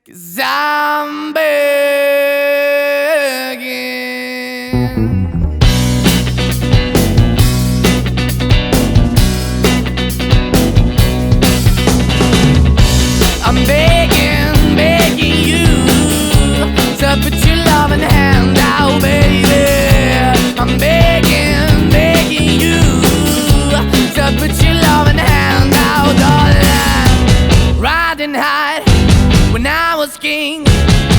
'Cause I'm begging. I'm begging, begging you to put your loving hand out, baby. I'm begging, begging you to put your loving hand out, darling. Riding high when I was king,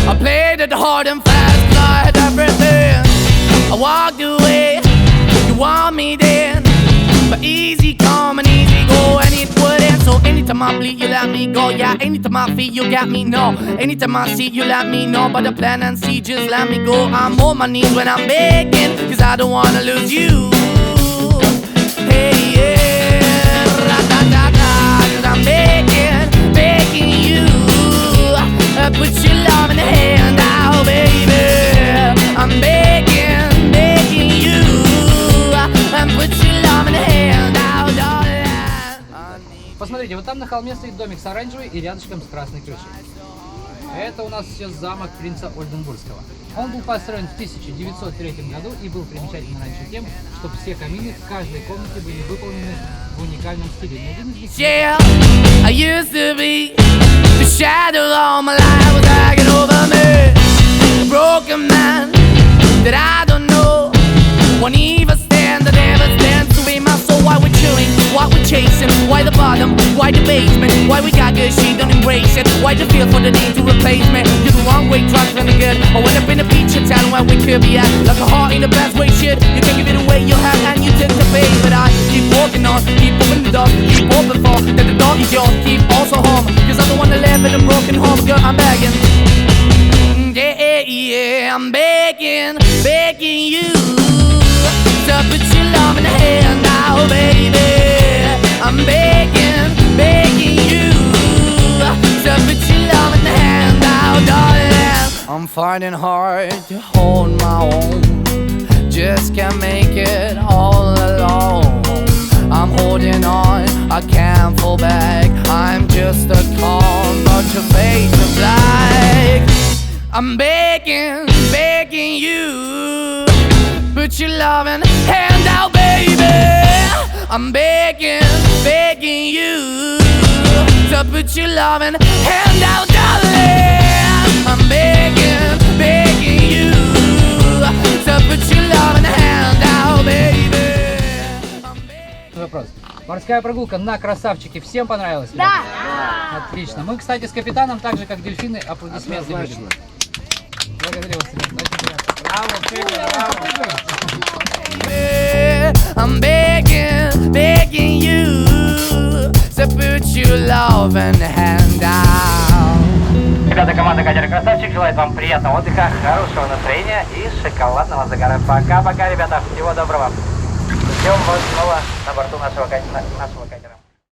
I played it hard and fast, I had everything. I walked away, you want me then, but easy come and easy go, and it wouldn't. So anytime I bleed, you let me go. Yeah, anytime I feel, you got me, no. Anytime I see, you let me know. But the plan and see, just let me go. I'm on my knees when I'm begging, 'cause I don't wanna lose you. Hey, yeah, ra-da-da-da, 'cause I'm begging, begging you. Put your love in the hand out, baby. I'm begging, begging you. Put your love in the hand out, darling. Посмотрите, вот там на холме стоит домик с оранжевой и рядышком с красной крышей. Это у нас сейчас замок принца Ольденбургского. Он был построен в 1903 году и был примечателен раньше тем, что все камины в каждой комнате были выполнены в уникальном стиле. Yeah, I used to be the shadow all my life was hanging over me. A broken man that I don't know, won't even stand, I never stand to be my soul. Why we're chilling, why we're chasing, why the bottom, why the basement, why we got good, she don't embrace it, why the feel for the need to replace me. You're the wrong way, trying to good. I went up in the feature town where we could be at, like a heart in the best way, shit. You can give it away, you have, and you take the bait. But I keep walking on, keep opening the door, keep open for that the door is yours, keep also home. 'Cause I'm the one that live in a broken home, girl, I'm begging. Yeah, yeah, I'm begging, begging you to put your love in the hand now, baby. I'm begging, begging you to put your love in the hand now, darling. I'm fighting hard to hold my own, just can't make it all alone. I'm holding on, I can't fall back, I'm just a call, but your face is black. I'm begging, begging you, put your loving hand out, baby. I'm begging, begging you to put your loving hand out, darling. I'm begging, begging you to put your loving hand out, baby. Вопрос. Морская прогулка на красавчике всем понравилась? Да! Отлично. Мы, кстати, с капитаном, так же как дельфины, аплодисменты любим. Благодарю вас, ребят. Очень приятно. Браво, I'm begging, begging you to put your love and hand out. Ребята, команда Катера Красавчик желает вам приятного отдыха, хорошего настроения и шоколадного загара. Пока-пока, ребята. Всего доброго. Ждем вас снова на борту нашего катера.